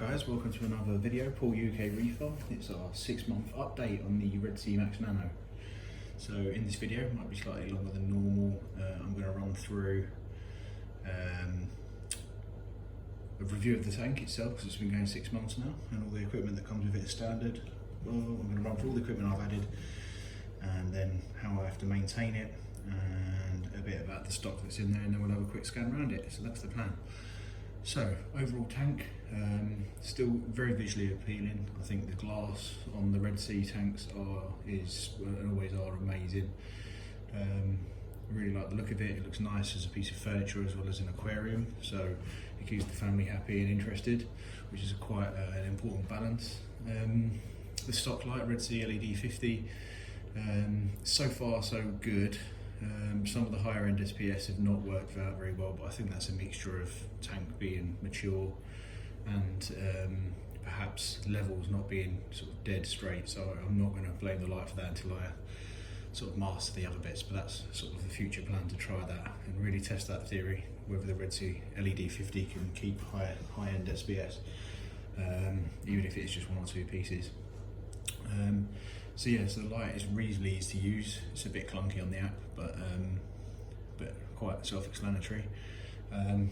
Alright guys, welcome to another video, Paul UK Reefer. It's our 6-month update on the Sea Max Nano. So in this video, it might be slightly longer than normal, I'm going to run through a review of the tank itself, because it's been going 6 months now, and all the equipment that comes with it is standard. Well, I'm going to run through all the equipment I've added, and then how I have to maintain it, and a bit about the stock that's in there, and then we'll have a quick scan around it. So that's the plan. So, overall tank, still very visually appealing. I think the glass on the Red Sea tanks always are amazing. I really like the look of it. It looks nice as a piece of furniture as well as an aquarium, so it keeps the family happy and interested, which is quite an important balance. The stock light, Red Sea LED 50, so far so good. Some of the higher end SPS have not worked out very well, but I think that's a mixture of tank being mature and perhaps levels not being sort of dead straight, so I'm not going to blame the light for that until I sort of master the other bits, but that's sort of the future plan, to try that and really test that theory, whether the Red Sea LED 50 can keep high end SPS, even if it's just 1 or 2 pieces. So yeah, so the light is reasonably easy to use. It's a bit clunky on the app, but quite self-explanatory.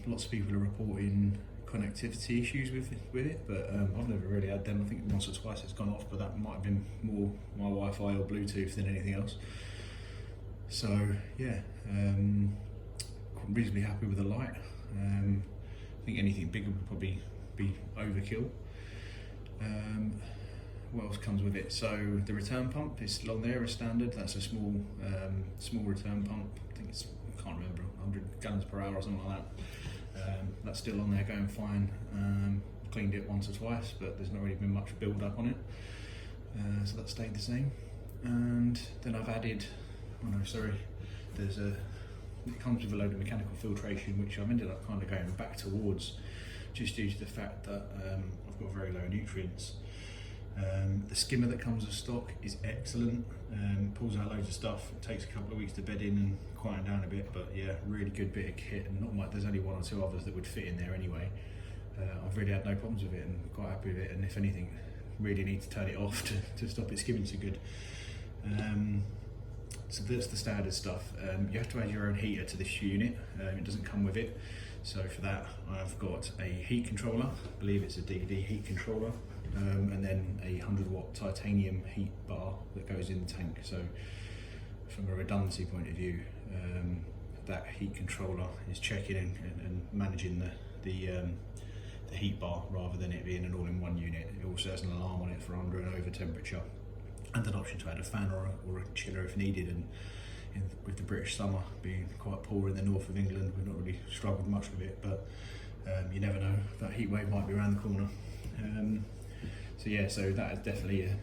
Lots of people are reporting connectivity issues with it, but I've never really had them. I think once or twice it's gone off, but that might have been more my Wi-Fi or Bluetooth than anything else. So yeah, reasonably happy with the light. I think anything bigger would probably be overkill. What else comes with it? So the return pump is still on there as standard. That's a small return pump. I think I can't remember, 100 gallons per hour or something like that. That's still on there, going fine. Cleaned it once or twice, but there's not really been much build up on it. So that stayed the same. And then I've added, it comes with a load of mechanical filtration, which I've ended up kind of going back towards, just due to the fact that I've got very low nutrients. The skimmer that comes with stock is excellent, pulls out loads of stuff. It takes a couple of weeks to bed in and quieten down a bit, but yeah, really good bit of kit, and there's only 1 or 2 others that would fit in there anyway. I've really had no problems with it and quite happy with it, and if anything, really need to turn it off to stop it skimming so good. So that's the standard stuff. You have to add your own heater to this unit, it doesn't come with it. So for that, I've got a heat controller, I believe it's a DD heat controller, and then a 100-watt titanium heat bar that goes in the tank. So from a redundancy point of view, that heat controller is checking and managing the heat bar, rather than it being an all-in-one unit. It also has an alarm on it for under and over temperature, and an option to add a fan or a chiller if needed. And with the British summer being quite poor in the north of England, we've not really struggled much with it, but you never know, that heat wave might be around the corner. So yeah, so that is definitely a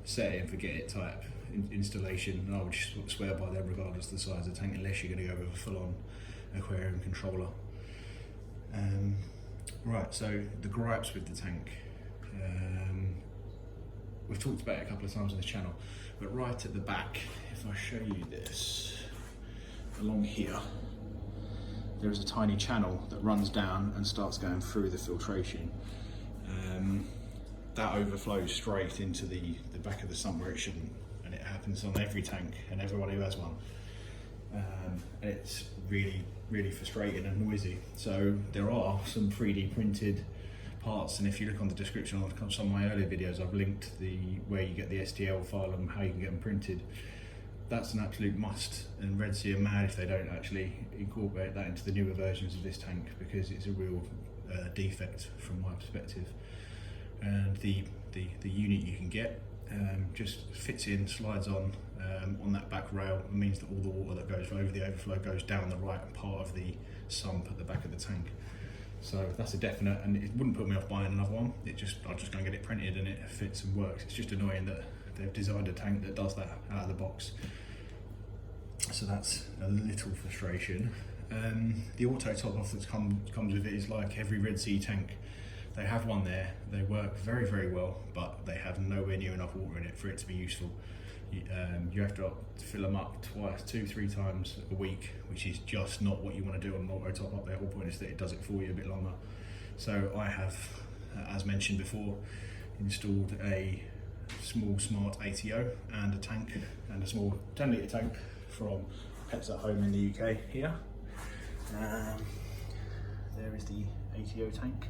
set it and forget it type installation, and I would just swear by them regardless of the size of the tank, unless you're going to go with a full-on aquarium controller. Right, so the gripes with the tank. We've talked about it a couple of times on this channel, but right at the back, if I show you this, along here, there is a tiny channel that runs down and starts going through the filtration. That overflows straight into the back of the sump where it shouldn't, and it happens on every tank and everyone who has one. And it's really, really frustrating and noisy. So there are some 3D printed parts, and if you look on the description on some of my earlier videos, I've linked where you get the STL file and how you can get them printed. That's an absolute must, and Red Sea are mad if they don't actually incorporate that into the newer versions of this tank, because it's a real defect from my perspective. And the unit you can get just fits in, slides on that back rail. It means that all the water that goes over the overflow goes down the right part of the sump at the back of the tank. So that's a definite, and it wouldn't put me off buying another one. I'll just go and get it printed and it fits and works. It's just annoying that they've designed a tank that does that out of the box. So that's a little frustration. The auto top off that comes with it is like every Red Sea tank. They have one there, they work very, very well, but they have nowhere near enough water in it for it to be useful. You have to fill them up twice, 2-3 times a week, which is just not what you want to do on an auto top up. The whole point is that it does it for you a bit longer. So I have as mentioned before, installed a small smart ATO and a tank, and a small 10 litre tank from Pets at Home in the UK here. There is the ATO tank,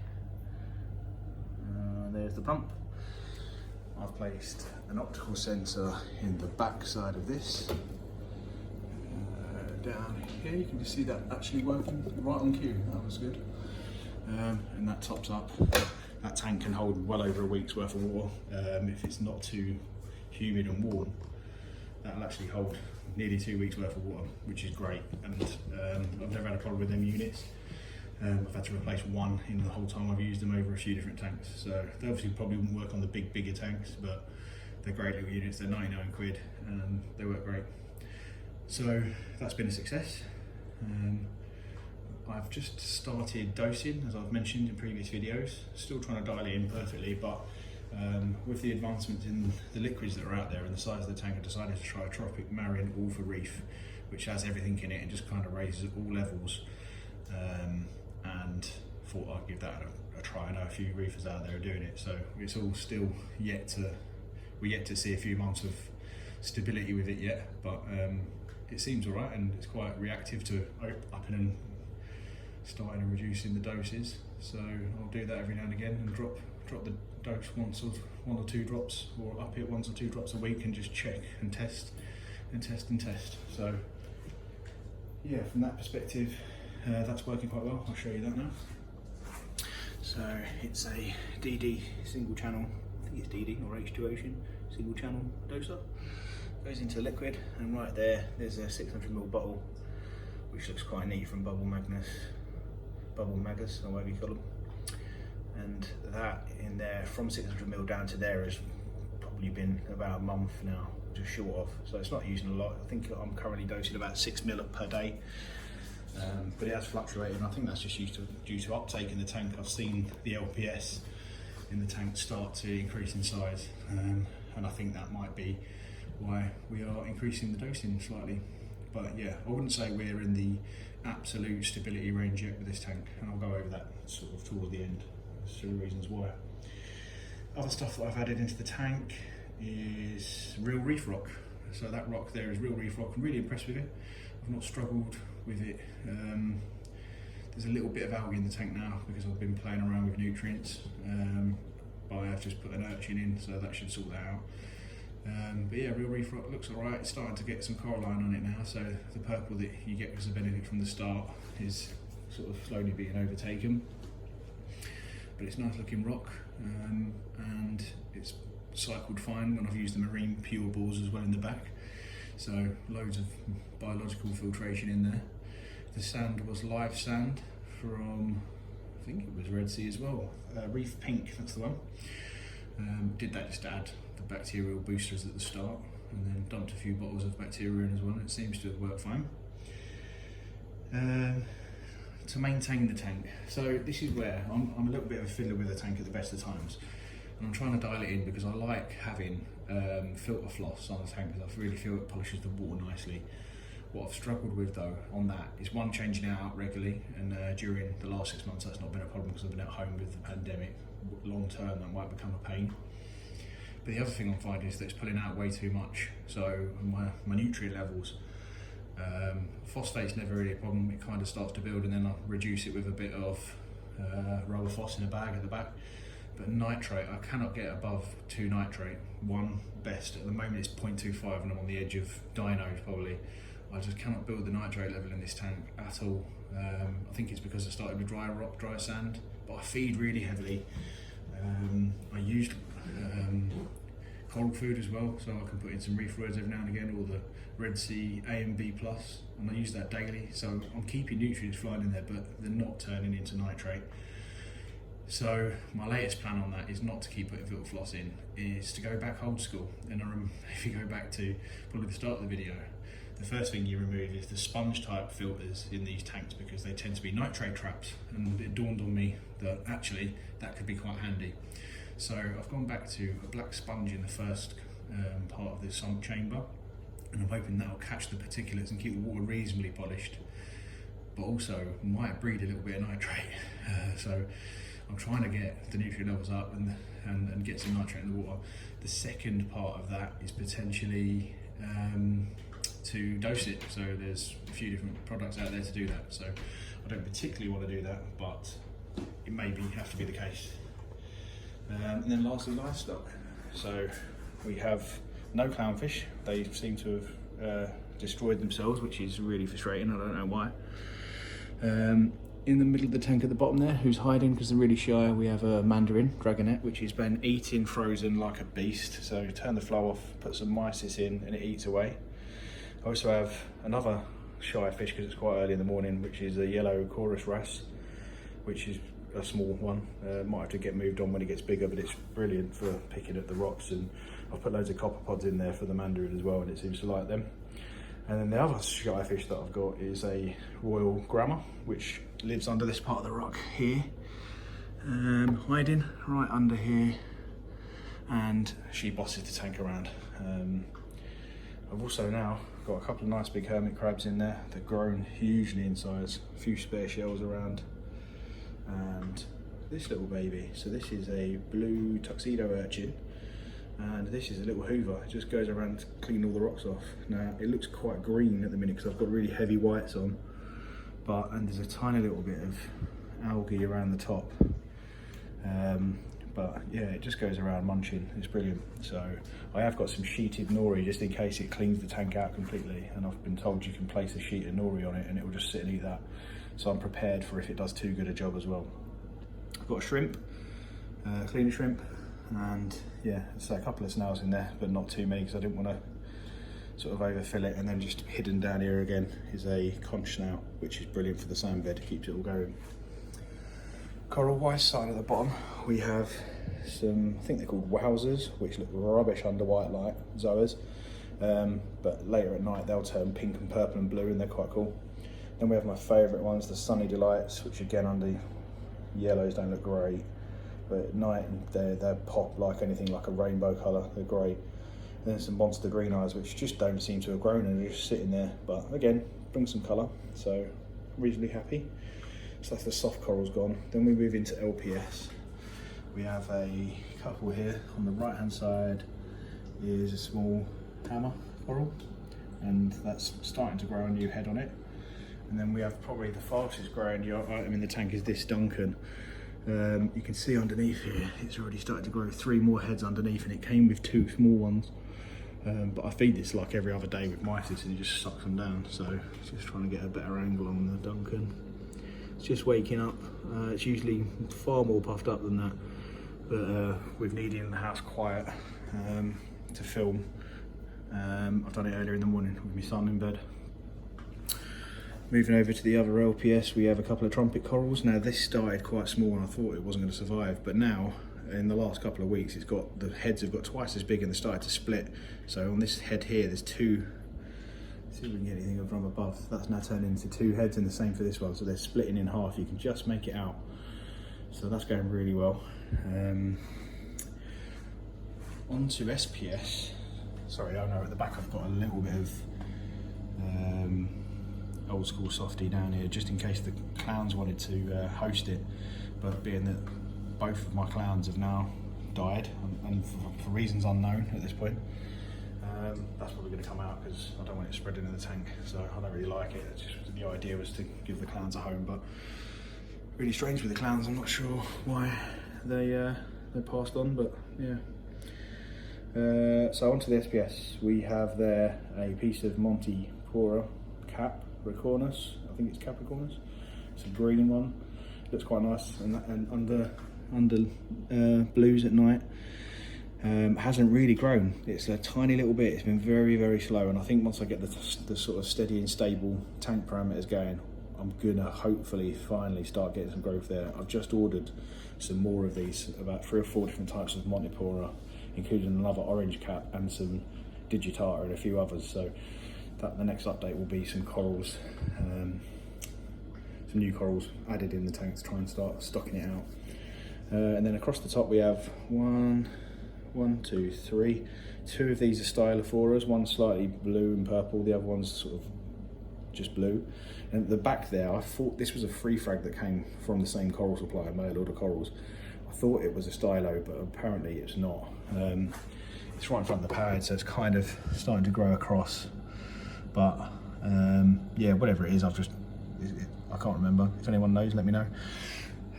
there's the pump. I've placed an optical sensor in the back side of this. Down here you can just see that actually working right on cue. That was good. And that tops up. That tank can hold well over a week's worth of water if it's not too humid and warm. That'll actually hold nearly 2 weeks worth of water, which is great. And I've never had a problem with them units. I've had to replace one in the whole time I've used them over a few different tanks. So they obviously probably wouldn't work on the bigger tanks, but they're great little units. They're 99 quid and they work great. So that's been a success. I've just started dosing, as I've mentioned in previous videos. Still trying to dial it in perfectly, but with the advancements in the liquids that are out there and the size of the tank, I decided to try a Tropic Marine all for Reef, which has everything in it and just kind of raises at all levels. And thought I'd give that a try. I know a few reefers out there are doing it, so it's all still we're yet to see a few months of stability with it yet, but it seems alright, and it's quite reactive to upping and starting and reducing the doses. So I'll do that every now and again and drop the dose one or two drops, or up it 1 or 2 drops a week, and just check and test and test and test. So yeah, from that perspective, that's working quite well. I'll show you that now. So it's a DD single channel, I think it's DD or H2 Ocean single channel doser. Goes into liquid, and right there's a 600ml bottle, which looks quite neat, from Bubble Magnus, or whatever you call them. And that in there, from 600ml down to there, has probably been about a month now, just short of. So it's not using a lot. I think I'm currently dosing about 6 ml per day. But it has fluctuated, and I think that's just due to uptake in the tank. I've seen the LPS in the tank start to increase in size, and I think that might be why we are increasing the dosing slightly. But yeah, I wouldn't say we're in the absolute stability range yet with this tank, and I'll go over that sort of toward the end. There's 2 reasons why. Other stuff that I've added into the tank is real reef rock. So that rock there is real reef rock. I'm really impressed with it. I've not struggled with it. There's a little bit of algae in the tank now because I've been playing around with nutrients, but I've just put an Urchin in, so that should sort that out. But yeah, real reef rock looks alright. It's starting to get some coralline on it now, so the purple that you get as a benefit from the start is sort of slowly being overtaken. But it's nice looking rock, and it's cycled fine when I've used the marine pure balls as well in the back. So loads of biological filtration in there. The sand was live sand from, I think it was Red Sea as well, Reef Pink, that's the one. Did that just to add the bacterial boosters at the start, and then dumped a few bottles of bacteria in as well, and it seems to have worked fine. To maintain the tank, so this is where I'm a little bit of a fiddler with the tank at the best of times, and I'm trying to dial it in because I like having filter floss on the tank because I really feel it polishes the water nicely. What I've struggled with though on that is one, changing it out regularly, and during the last 6 months that's not been a problem because I've been at home with the pandemic. Long term that might become a pain. But the other thing I'm finding is that it's pulling out way too much. So my nutrient levels, phosphate's never really a problem. It kind of starts to build, and then I reduce it with a bit of rubber phos in a bag at the back. But nitrate, I cannot get above 2 nitrate. 1 best. At the moment it's 0.25, and I'm on the edge of dyno probably. I just cannot build the nitrate level in this tank at all. I think it's because I started with dry rock, dry sand, but I feed really heavily. I used coral food as well, so I can put in some reef rods every now and again, or the Red Sea A and B+, and I use that daily. So I'm keeping nutrients flying in there, but they're not turning into nitrate. So my latest plan on that is not to keep putting filter floss in, is to go back old school. And if you go back to probably the start of the video, the first thing you remove is the sponge type filters in these tanks because they tend to be nitrate traps, and it dawned on me that actually that could be quite handy. So I've gone back to a black sponge in the first part of the sump chamber, and I'm hoping that'll catch the particulates and keep the water reasonably polished, but also might breed a little bit of nitrate. So I'm trying to get the nutrient levels up and get some nitrate in the water. The second part of that is potentially to dose it. So there's a few different products out there to do that. So I don't particularly want to do that, but it may have to be the case. And then lastly, livestock. So we have no clownfish. They seem to have destroyed themselves, which is really frustrating. I don't know why. In the middle of the tank at the bottom there, who's hiding because they're really shy, we have a mandarin dragonet, which has been eating frozen like a beast. So turn the flow off, put some mysis in, and it eats away. I also have another shy fish because it's quite early in the morning, which is a yellow chorus wrasse, which is a small one. Might have to get moved on when it gets bigger, but it's brilliant for picking at the rocks. And I've put loads of copper pods in there for the mandarin as well, and it seems to like them. And then the other shy fish that I've got is a royal grammer, which lives under this part of the rock here, hiding right under here, and she bosses the tank around. I've also now got a couple of nice big hermit crabs in there. They've grown hugely in size, a few spare shells around, and this little baby. So this is a blue tuxedo urchin, and this is a little hoover. It just goes around cleaning all the rocks off. Now it looks quite green at the minute because I've got really heavy whites on, and there's a tiny little bit of algae around the top. But yeah, it just goes around munching. It's brilliant. So I have got some sheeted nori just in case it cleans the tank out completely, and I've been told you can place a sheet of nori on it and it will just sit and eat that. So I'm prepared for if it does too good a job as well. I've got a shrimp, cleaner shrimp, and yeah, it's a couple of snails in there, but not too many because I didn't want to sort of overfill it. And then just hidden down here again is a conch snail, which is brilliant for the sand bed, keeps it all going. Coral wise side at the bottom, we have some, I think they're called wowsers, which look rubbish under white light, zoas, but later at night they'll turn pink and purple and blue, and they're quite cool. Then we have my favourite ones, the sunny delights, which again under yellows don't look great, but at night they pop like anything, like a rainbow colour. They're great. And then some monster green eyes, which just don't seem to have grown and are just sitting there, but again bring some colour, so reasonably happy. So that's the soft corals gone. Then we move into LPS. We have a couple here. On the right hand side is a small hammer coral, and that's starting to grow a new head on it. And then we have probably the fastest growing item in the tank is this Duncan. You can see underneath here, it's already started to grow 3 more heads underneath, and it came with 2 small ones. But I feed this like every other day with mysis, and it just sucks them down. So just trying to get a better angle on the Duncan. It's just waking up. It's usually far more puffed up than that, but with needing the house quiet to film, I've done it earlier in the morning with my son in bed. Moving over to the other LPS, we have a couple of trumpet corals. Now this started quite small and I thought it wasn't going to survive, but now in the last couple of weeks the heads have got twice as big and they started to split. So on this head here there's 2, see if we can get anything from above, that's now turned into 2 heads, and the same for this one, so they're splitting in half. You can just make it out, so that's going really well. On to SPS. Sorry, I know at the back I've got a little bit of old school softy down here just in case the clowns wanted to host it, but being that both of my clowns have now died and for reasons unknown at this point, that's probably going to come out because I don't want it spreading in the tank, so I don't really like it. It's just, the idea was to give the clowns a home, but really strange with the clowns. I'm not sure why they passed on, but yeah. So onto the SPS, we have there a piece of Montipora Capricornus. I think it's Capricornus. It's a green one. Looks quite nice, and under blues at night. Hasn't really grown. It's a tiny little bit. It's been very, very slow, and I think once I get the sort of steady and stable tank parameters going, I'm gonna hopefully finally start getting some growth there. I've just ordered some more of these, about 3 or 4 different types of Montipora, including another orange cap and some digitata and a few others. So that the next update will be some corals, some new corals added in the tank to try and start stocking it out. And then across the top we have 1, 2, 3. 2 of these are stylophoras, one slightly blue and purple, the other one's sort of just blue. And at the back there, I thought this was a free frag that came from the same coral supplier, mail order corals. I thought it was a stylo, but apparently it's not. It's right in front of the power head, so it's kind of starting to grow across. But yeah, whatever it is, I can't remember. If anyone knows, let me know.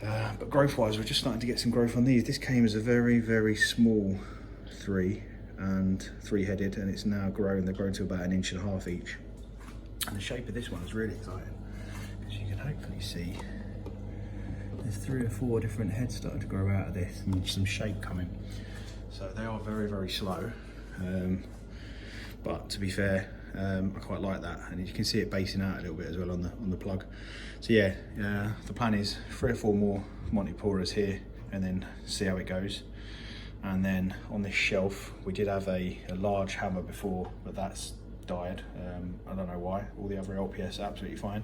But growth-wise, we're just starting to get some growth on these. This came as a very, very small 3 and 3-headed, and it's now grown. They're grown to about 1.5 inches each. And the shape of this one is really exciting, because you can hopefully see there's 3 or 4 different heads starting to grow out of this, and some shape coming. So they are very, very slow. But to be fair, I quite like that, and you can see it basing out a little bit as well on the plug. So yeah, the plan is 3 or 4 more Montiporas here, and then see how it goes. And then on this shelf, we did have a large hammer before, but that's died. I don't know why. All the other LPS are absolutely fine.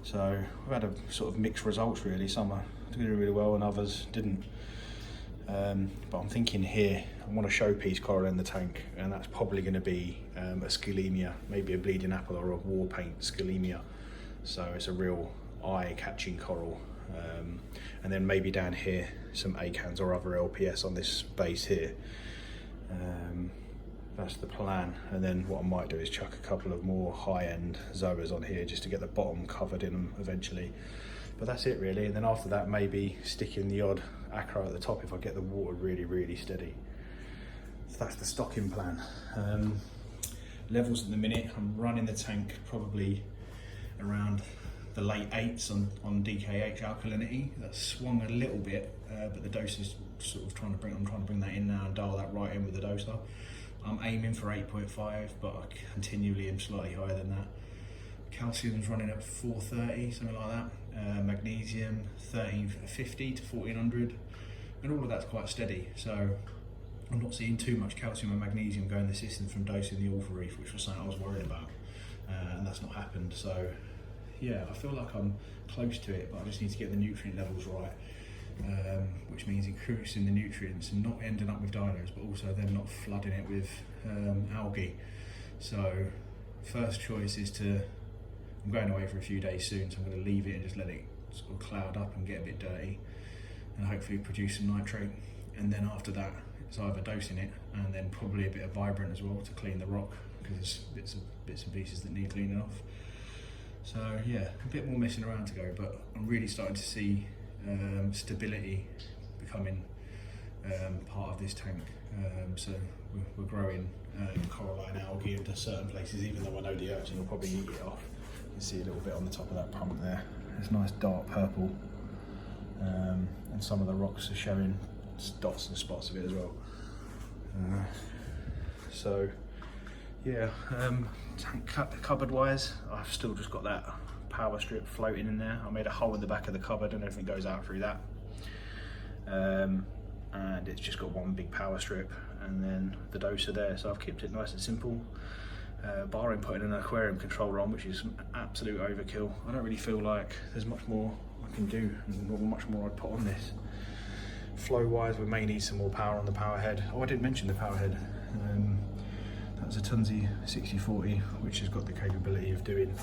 So we've had a sort of mixed results really. Some are doing really well and others didn't. But I'm thinking here, I want a showpiece coral in the tank, and that's probably going to be a Scalemia, maybe a bleeding apple or a war paint Scalemia. So it's a real eye-catching coral. And then maybe down here, some acans or other LPS on this base here. That's the plan. And then what I might do is chuck a couple of more high-end Zoas on here just to get the bottom covered in them eventually. But that's it really. And then after that, maybe stick in the odd acro at the top if I get the water really, really steady. So that's the stocking plan. Levels at the minute, I'm running the tank probably around the late 8s on DKH alkalinity. That's swung a little bit, but the dose is sort of I'm trying to bring that in now and dial that right in with the doser. I'm aiming for 8.5, but I continually am slightly higher than that. Calcium's running at 430, something like that. Magnesium 1350 to 1400, and all of that's quite steady. So I'm not seeing too much calcium and magnesium going in the system from dosing the Alpha Reef, which was something I was worried about, and that's not happened. So yeah, I feel like I'm close to it, but I just need to get the nutrient levels right, which means increasing the nutrients and not ending up with dinos, but also then not flooding it with algae. So first choice is I'm going away for a few days soon, so I'm going to leave it and just let it sort of cloud up and get a bit dirty, and hopefully produce some nitrate. And then after that, it's either dosing it and then probably a bit of vibrant as well to clean the rock, because there's bits and pieces that need cleaning off. So yeah, a bit more messing around to go, but I'm really starting to see stability becoming part of this tank. So we're growing coralline algae into certain places, even though I know the urchin will probably eat it off. You can see a little bit on the top of that pump there. It's nice dark purple, and some of the rocks are showing dots and spots of it as well. So yeah, tank cupboard wise, I've still just got that power strip floating in there. I made a hole in the back of the cupboard and everything goes out through that. And it's just got one big power strip and then the doser there. So I've kept it nice and simple, barring putting an aquarium controller on, which is absolute overkill. I don't really feel like there's much more I can do and not much more I'd put on this. Flow wise, we may need some more power on the power head. Oh, I didn't mention the power head. That's a Tunzi 6040, which has got the capability of doing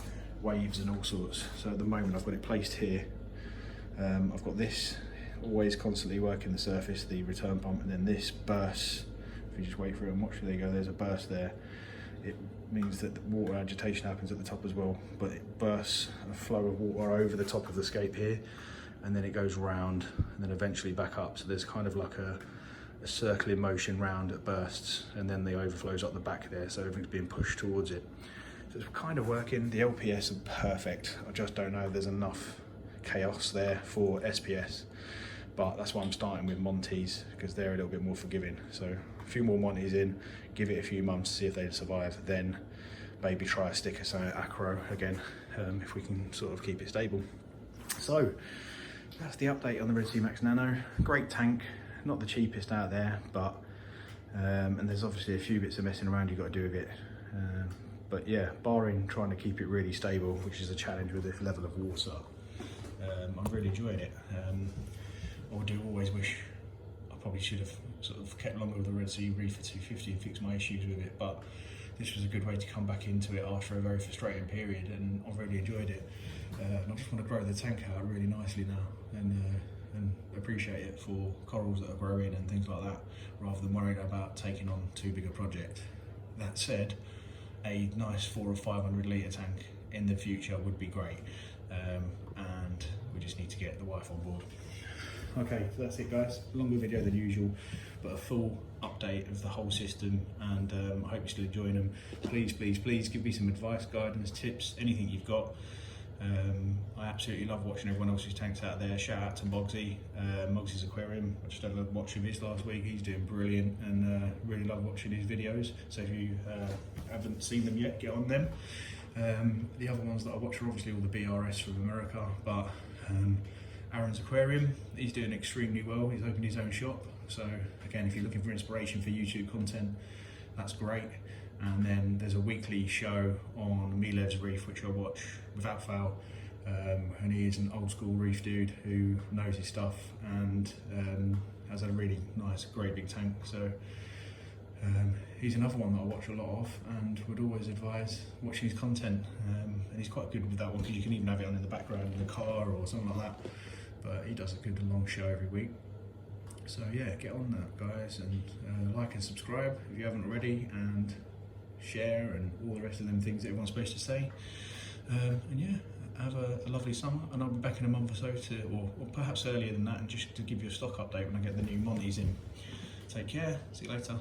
waves and all sorts. So at the moment I've got it placed here. I've got this always constantly working the surface, the return pump, and then this bursts. If you just wait for it and watch, there you go, there's a burst there. It means that the water agitation happens at the top as well, but it bursts a flow of water over the top of the scape here, and then it goes round and then eventually back up. So there's kind of like a circular motion round at bursts, and then the overflows up the back there, so everything's being pushed towards it. So it's kind of working. The LPS are perfect. I just don't know if there's enough chaos there for SPS, but that's why I'm starting with Monties, because they're a little bit more forgiving. So a few more Monties in, give it a few months to see if they survive, then maybe try a sticker acro again, if we can sort of keep it stable. So that's the update on the Sea Max Nano. Great tank, not the cheapest out there, but and there's obviously a few bits of messing around you've got to do with it. But yeah, barring trying to keep it really stable, which is a challenge with this level of water, I'm really enjoying it. I do always wish I probably should have sort of kept longer with the Red Sea Reefer 250 and fixed my issues with it, but this was a good way to come back into it after a very frustrating period, and I've really enjoyed it. And I just want to grow the tank out really nicely now, and appreciate it for corals that are growing and things like that, rather than worrying about taking on too big a project. That said, a nice 400 or 500 litre tank in the future would be great, and we just need to get the wife on board. Okay, so that's it guys, longer video than usual, but a full update of the whole system, and I hope you're still enjoying them. Please give me some advice, guidance, tips, anything you've got. I absolutely love watching everyone else's tanks out there. Shout out to Mogsy, Mogsy's Aquarium. I just had a watch of his last week. He's doing brilliant, and really love watching his videos. So if you haven't seen them yet, get on them. The other ones that I watch are obviously all the BRS from America, but Aaron's Aquarium, he's doing extremely well. He's opened his own shop. So again, if you're looking for inspiration for YouTube content, that's great. And then there's a weekly show on Milev's Reef, which I watch without fail. And he is an old school reef dude who knows his stuff, and has a really nice, great big tank. So he's another one that I watch a lot of, and would always advise watching his content. And he's quite good with that one, because you can even have it on in the background in the car or something like that. But he does a good long show every week. So yeah, get on that guys, and like and subscribe if you haven't already, and share and all the rest of them things that everyone's supposed to say. And yeah, have a lovely summer, and I'll be back in a month or so or perhaps earlier than that, and just to give you a stock update when I get the new Monties in. Take care, see you later.